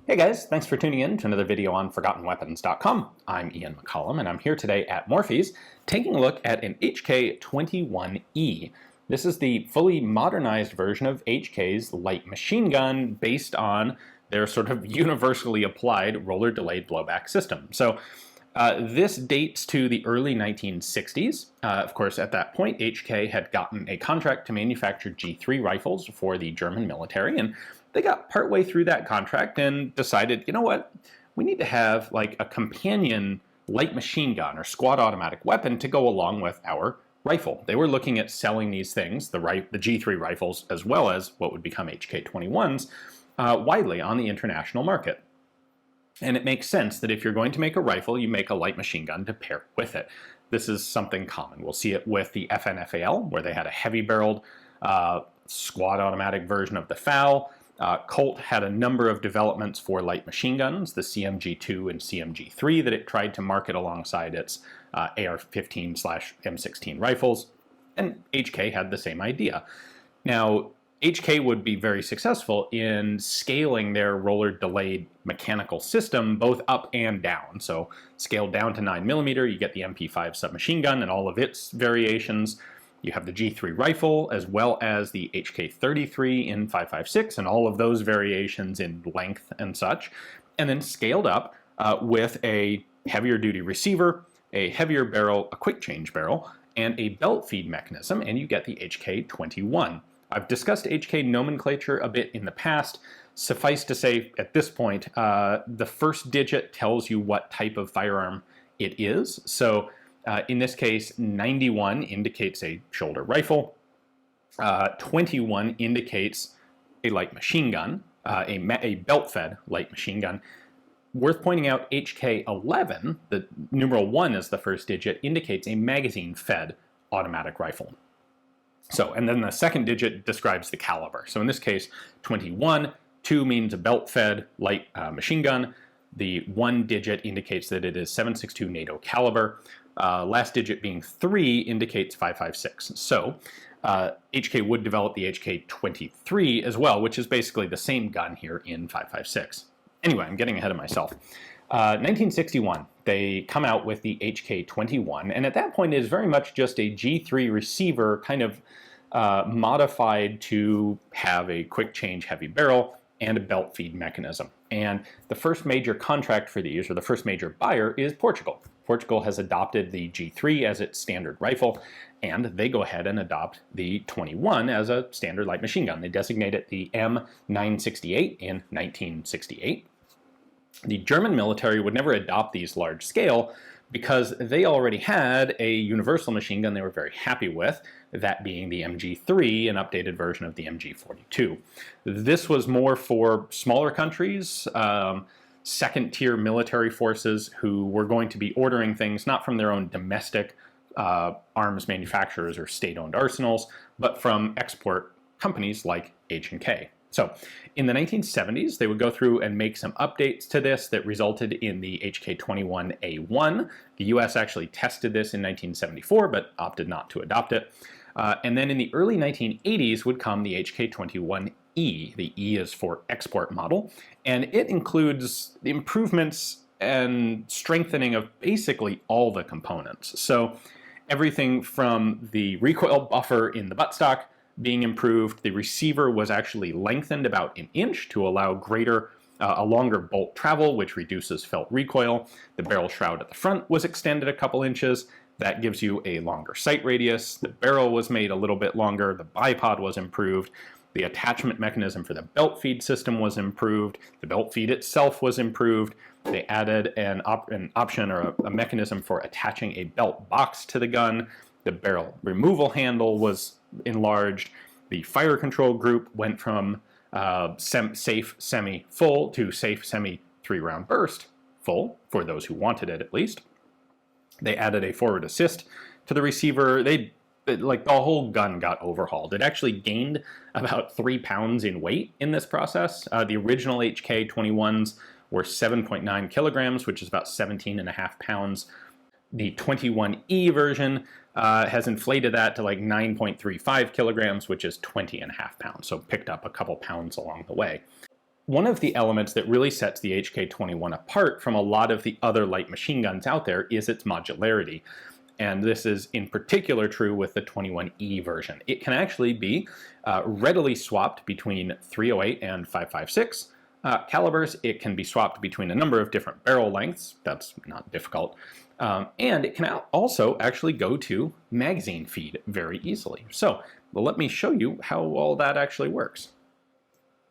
Hey guys, thanks for tuning in to another video on ForgottenWeapons.com. I'm Ian McCollum, and I'm here today at Morphy's taking a look at an HK21E. This is the fully modernized version of HK's light machine gun based on their sort of universally applied roller-delayed blowback system. So this dates to the early 1960s. Of course, at that point, HK had gotten a contract to manufacture G3 rifles for the German military, and they got partway through that contract and decided, you know what, we need to have like a companion light machine gun or squad automatic weapon to go along with our rifle. They were looking at selling these things, the G3 rifles, as well as what would become HK21s, widely on the international market. And it makes sense that if you're going to make a rifle, you make a light machine gun to pair with it. This is something common. We'll see it with the FNFAL, where they had a heavy-barreled squad automatic version of the FAL. Colt had a number of developments for light machine guns, the CMG2 and CMG3 that it tried to market alongside its AR-15/M16 rifles, and HK had the same idea. Now, HK would be very successful in scaling their roller-delayed mechanical system both up and down. So scaled down to 9mm, you get the MP5 submachine gun and all of its variations. You have the G3 rifle, as well as the HK33 in 5.56, and all of those variations in length and such. And then scaled up with a heavier duty receiver, a heavier barrel, a quick change barrel, and a belt feed mechanism, and you get the HK21. I've discussed HK nomenclature a bit in the past. Suffice to say, at this point, the first digit tells you what type of firearm it is. So in this case, 91 indicates a shoulder rifle, 21 indicates a light machine gun, a belt-fed light machine gun. Worth pointing out, HK11, the numeral 1 as the first digit, indicates a magazine-fed automatic rifle. So, and then the second digit describes the caliber. So in this case, 21, 2 means a belt-fed light machine gun. The 1 digit indicates that it is 7.62 NATO caliber. Last digit being 3 indicates 5.56. So HK would develop the HK23 as well, which is basically the same gun here in 5.56. Anyway, I'm getting ahead of myself. 1961, they come out with the HK21, and at that point it is very much just a G3 receiver kind of modified to have a quick change heavy barrel and a belt feed mechanism. And the first major contract for these, or the first major buyer, is Portugal. Portugal has adopted the G3 as its standard rifle, and they go ahead and adopt the 21 as a standard light machine gun. They designate it the M968 in 1968. The German military would never adopt these large scale because they already had a universal machine gun they were very happy with, that being the MG3, an updated version of the MG42. This was more for smaller countries, second-tier military forces who were going to be ordering things not from their own domestic arms manufacturers or state-owned arsenals, but from export companies like H&K. So in the 1970s, they would go through and make some updates to this that resulted in the HK21A1. The US actually tested this in 1974, but opted not to adopt it. And then in the early 1980s would come the HK21E. The E is for export model, and it includes the improvements and strengthening of basically all the components. So everything from the recoil buffer in the buttstock being improved, the receiver was actually lengthened about an inch to allow a longer bolt travel, which reduces felt recoil. The barrel shroud at the front was extended a couple inches. That gives you a longer sight radius. The barrel was made a little bit longer. The bipod was improved. The attachment mechanism for the belt feed system was improved. The belt feed itself was improved. They added an option or a mechanism for attaching a belt box to the gun. The barrel removal handle was enlarged. The fire control group went from safe semi-full to safe semi 3-round burst full, for those who wanted it at least. They added a forward assist to the receiver. Like the whole gun got overhauled. It actually gained about 3 pounds in weight in this process. The original HK21s were 7.9 kilograms, which is about 17.5 pounds. The 21E version has inflated that to like 9.35 kilograms, which is 20.5 pounds, so picked up a couple pounds along the way. One of the elements that really sets the HK21 apart from a lot of the other light machine guns out there is its modularity. And this is in particular true with the 21E version. It can actually be readily swapped between 308 and 5.56 calibers. It can be swapped between a number of different barrel lengths. That's not difficult. And it can also actually go to magazine feed very easily. So let me show you how all that actually works.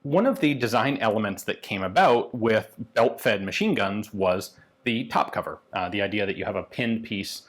One of the design elements that came about with belt-fed machine guns was the top cover. The idea that you have a pinned piece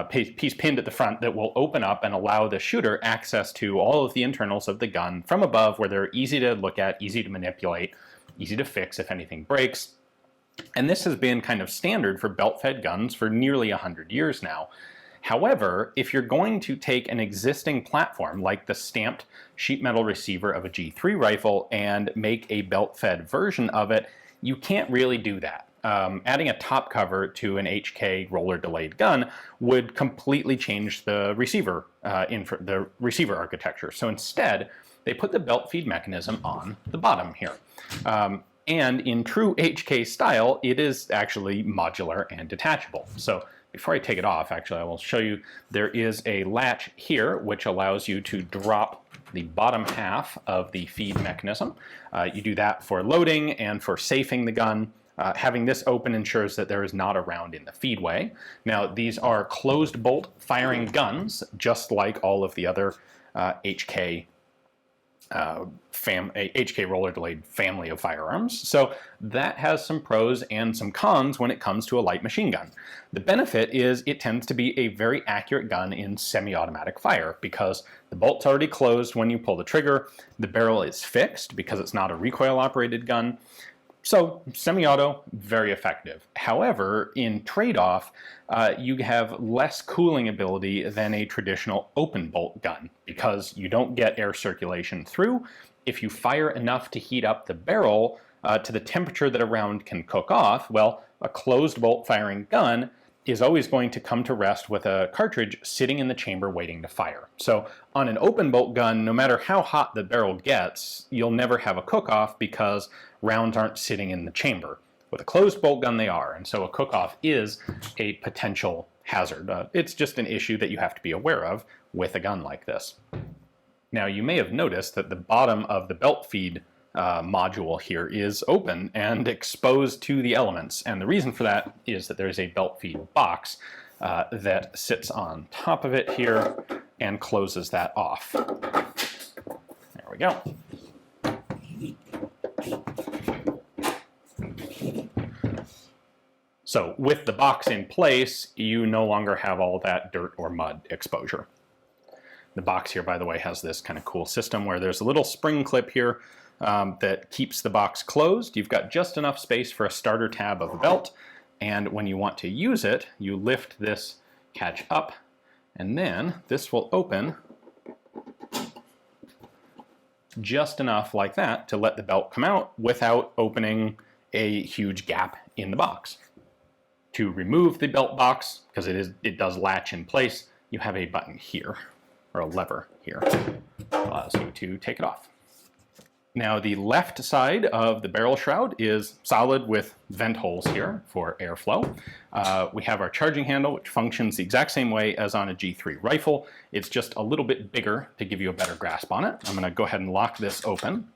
pinned at the front that will open up and allow the shooter access to all of the internals of the gun from above, where they're easy to look at, easy to manipulate, easy to fix if anything breaks. And this has been kind of standard for belt-fed guns for nearly 100 years now. However, if you're going to take an existing platform like the stamped sheet metal receiver of a G3 rifle and make a belt-fed version of it, you can't really do that. Adding a top cover to an HK roller delayed gun would completely change the receiver architecture. So instead, they put the belt feed mechanism on the bottom here. And in true HK style, it is actually modular and detachable. So before I take it off, actually, I will show you there is a latch here which allows you to drop the bottom half of the feed mechanism. You do that for loading and for safing the gun. Having this open ensures that there is not a round in the feedway. Now, these are closed bolt firing guns, just like all of the other HK roller delayed family of firearms. So that has some pros and some cons when it comes to a light machine gun. The benefit is it tends to be a very accurate gun in semi-automatic fire because the bolt's already closed when you pull the trigger, the barrel is fixed because it's not a recoil operated gun. So semi-auto, very effective. However, in trade-off, you have less cooling ability than a traditional open bolt gun because you don't get air circulation through. If you fire enough to heat up the barrel to the temperature that a round can cook off, well, a closed bolt firing gun is always going to come to rest with a cartridge sitting in the chamber waiting to fire. So on an open bolt gun, no matter how hot the barrel gets, you'll never have a cook-off because rounds aren't sitting in the chamber. With a closed bolt gun, they are, and so a cook-off is a potential hazard. It's just an issue that you have to be aware of with a gun like this. Now, you may have noticed that the bottom of the belt feed module here is open and exposed to the elements, and the reason for that is that there's a belt feed box that sits on top of it here and closes that off. There we go. So with the box in place, you no longer have all that dirt or mud exposure. The box here, by the way, has this kind of cool system where there's a little spring clip here that keeps the box closed. You've got just enough space for a starter tab of a belt, and when you want to use it, you lift this catch up, and then this will open just enough like that to let the belt come out without opening a huge gap in the box. To remove the belt box, because it does latch in place, you have a button here, or a lever here, allows you to take it off. Now the left side of the barrel shroud is solid with vent holes here for airflow. We have our charging handle, which functions the exact same way as on a G3 rifle. It's just a little bit bigger to give you a better grasp on it. I'm going to go ahead and lock this open,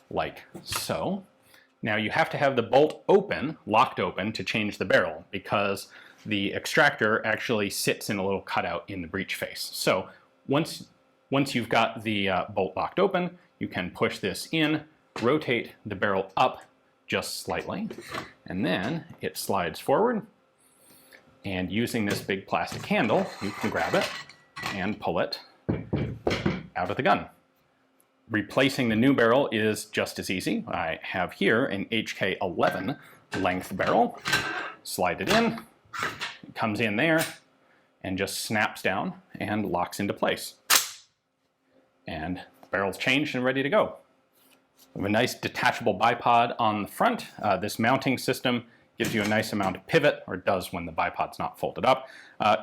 like so. Now you have to have the bolt open, locked open, to change the barrel because the extractor actually sits in a little cutout in the breech face. So once you've got the bolt locked open, you can push this in, rotate the barrel up just slightly, and then it slides forward. And using this big plastic handle, you can grab it and pull it out of the gun. Replacing the new barrel is just as easy. I have here an HK11 length barrel. Slide it in, it comes in there, and just snaps down and locks into place. And the barrel's changed and ready to go. We have a nice detachable bipod on the front. This mounting system gives you a nice amount of pivot, or it does when the bipod's not folded up.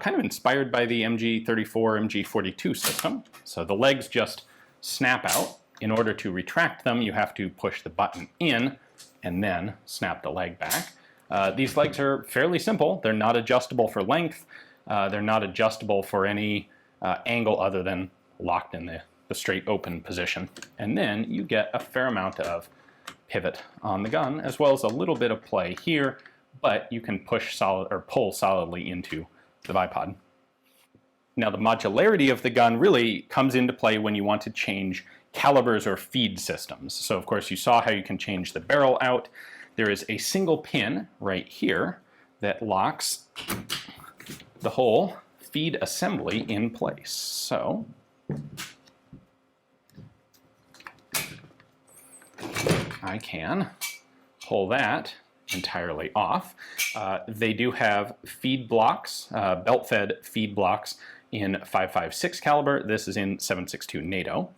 Kind of inspired by the MG34, MG42 system. So the legs just snap out In order to retract them, you have to push the button in and then snap the leg back. These legs are fairly simple. They're not adjustable for length. They're not adjustable for any angle other than locked in the straight open position. And then you get a fair amount of pivot on the gun, as well as a little bit of play here, but you can push solid or pull solidly into the bipod. Now, the modularity of the gun really comes into play when you want to change calibers or feed systems. So, of course, you saw how you can change the barrel out. There is a single pin right here that locks the whole feed assembly in place. So, I can pull that entirely off. They do have feed blocks, belt-fed feed blocks in 5.56 caliber. This is in 7.62 NATO,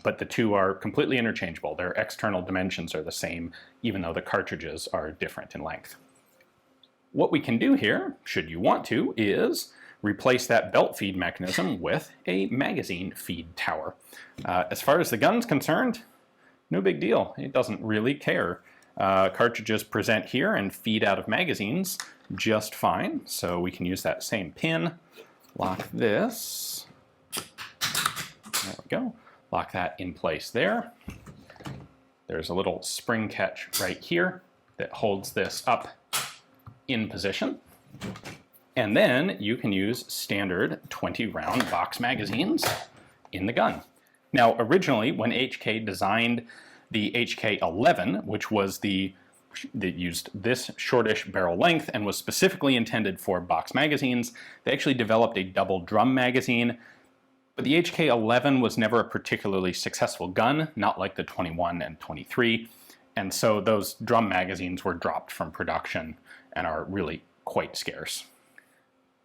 but the two are completely interchangeable. Their external dimensions are the same, even though the cartridges are different in length. What we can do here, should you want to, is replace that belt feed mechanism with a magazine feed tower. As far as the gun's concerned, no big deal. It doesn't really care. Cartridges present here and feed out of magazines just fine. So we can use that same pin, lock this. There we go. Lock that in place there. There's a little spring catch right here that holds this up in position. And then you can use standard 20-round box magazines in the gun. Now, originally, when HK designed the HK11, which was that used this shortish barrel length and was specifically intended for box magazines, they actually developed a double drum magazine. But the HK11 was never a particularly successful gun, not like the 21 and 23. And so those drum magazines were dropped from production and are really quite scarce.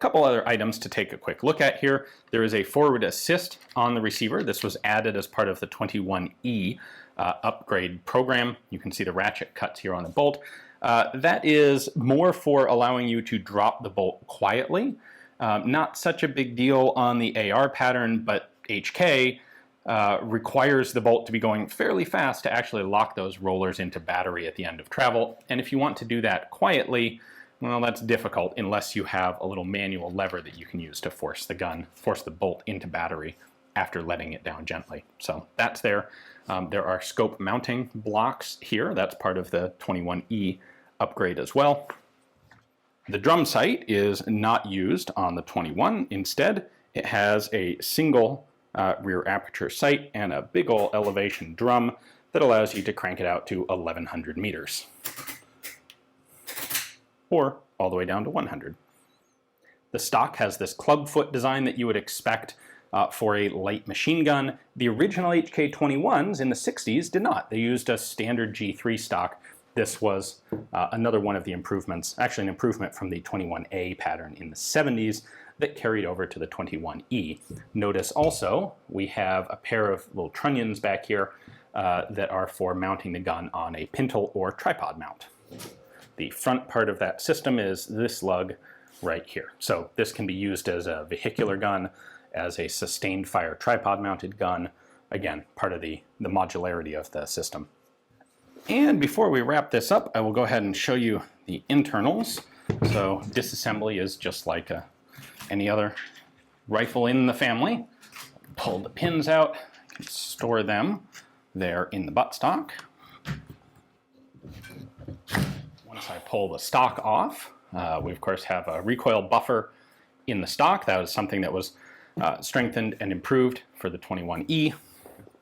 A couple other items to take a quick look at here. There is a forward assist on the receiver. This was added as part of the 21E upgrade program. You can see the ratchet cuts here on the bolt. That is more for allowing you to drop the bolt quietly. Not such a big deal on the AR pattern, but HK requires the bolt to be going fairly fast to actually lock those rollers into battery at the end of travel. And if you want to do that quietly, well, that's difficult unless you have a little manual lever that you can use to force the bolt into battery after letting it down gently. So that's there. There are scope mounting blocks here. That's part of the 21E upgrade as well. The drum sight is not used on the 21. Instead, it has a single rear aperture sight and a big ol' elevation drum that allows you to crank it out to 1100 meters. Or all the way down to 100. The stock has this clubfoot design that you would expect for a light machine gun. The original HK21s in the 60s did not. They used a standard G3 stock. This was another one of the improvements, actually an improvement from the 21A pattern in the 70s that carried over to the 21E. Notice also we have a pair of little trunnions back here that are for mounting the gun on a pintle or tripod mount. The front part of that system is this lug right here. So this can be used as a vehicular gun, as a sustained fire tripod mounted gun. Again, part of the modularity of the system. And before we wrap this up, I will go ahead and show you the internals. So disassembly is just like any other rifle in the family. Pull the pins out, store them there in the buttstock. Once I pull the stock off, we of course have a recoil buffer in the stock. That was something that was strengthened and improved for the 21E.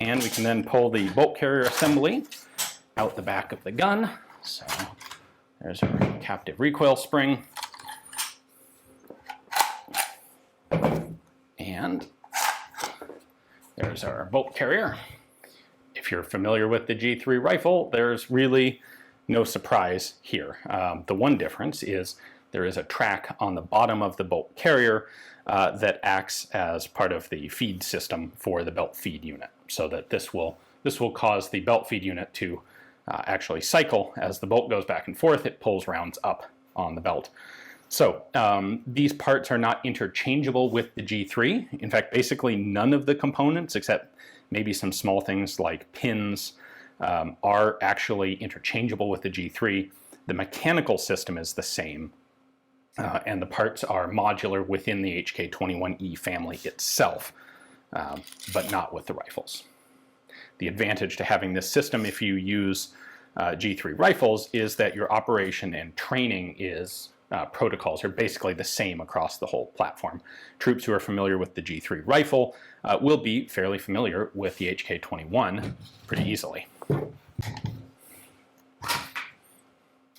And we can then pull the bolt carrier assembly out the back of the gun. So there's our captive recoil spring. And there's our bolt carrier. If you're familiar with the G3 rifle, there's really no surprise here. The one difference is there is a track on the bottom of the bolt carrier that acts as part of the feed system for the belt feed unit, so that this will cause the belt feed unit to actually cycle. As the bolt goes back and forth, it pulls rounds up on the belt. So these parts are not interchangeable with the G3. In fact, basically none of the components except maybe some small things like pins are actually interchangeable with the G3. The mechanical system is the same, and the parts are modular within the HK21E family itself, but not with the rifles. The advantage to having this system if you use G3 rifles is that your operation and training protocols are basically the same across the whole platform. Troops who are familiar with the G3 rifle will be fairly familiar with the HK21 pretty easily.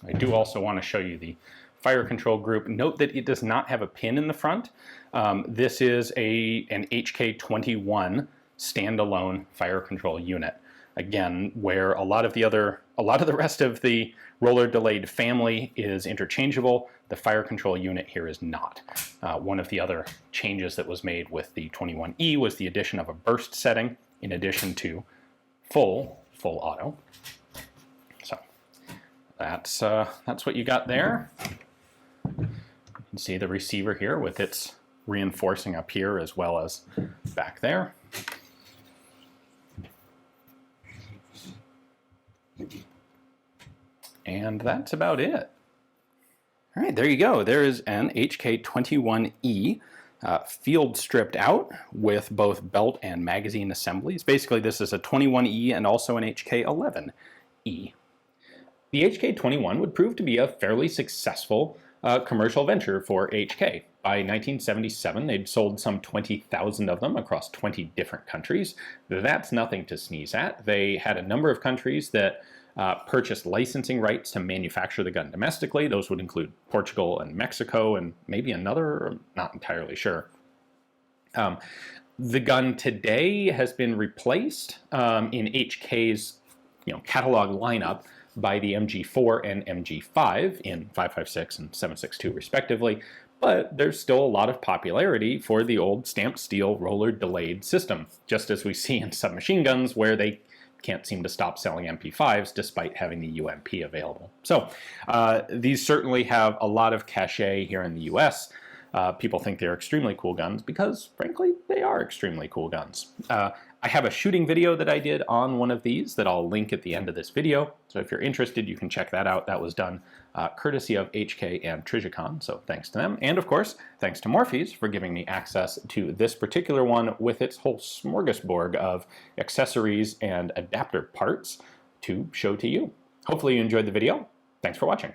I do also want to show you the fire control group. Note that it does not have a pin in the front. This is an HK21 standalone fire control unit. Again, where a lot of the rest of the roller delayed family is interchangeable, the fire control unit here is not. One of the other changes that was made with the 21E was the addition of a burst setting in addition to full auto. So that's what you got there. You can see the receiver here with its reinforcing up here as well as back there. And that's about it. All right, there you go. There is an HK21E field stripped out with both belt and magazine assemblies. Basically, this is a 21E and also an HK11E. The HK21 would prove to be a fairly successful commercial venture for HK. By 1977, they'd sold some 20,000 of them across 20 different countries. That's nothing to sneeze at. They had a number of countries that purchased licensing rights to manufacture the gun domestically. Those would include Portugal and Mexico and maybe another, I'm not entirely sure. The gun today has been replaced in HK's catalog lineup by the MG4 and MG5 in 5.56 and 7.62 respectively, but there's still a lot of popularity for the old stamped steel roller delayed system, just as we see in submachine guns where they can't seem to stop selling MP5s despite having the UMP available. So these certainly have a lot of cachet here in the US. People think they're extremely cool guns because, frankly, they are extremely cool guns. I have a shooting video that I did on one of these that I'll link at the end of this video. So if you're interested, you can check that out. That was done courtesy of HK and Trijicon, so thanks to them. And of course, thanks to Morphes for giving me access to this particular one with its whole smorgasbord of accessories and adapter parts to show to you. Hopefully you enjoyed the video. Thanks for watching.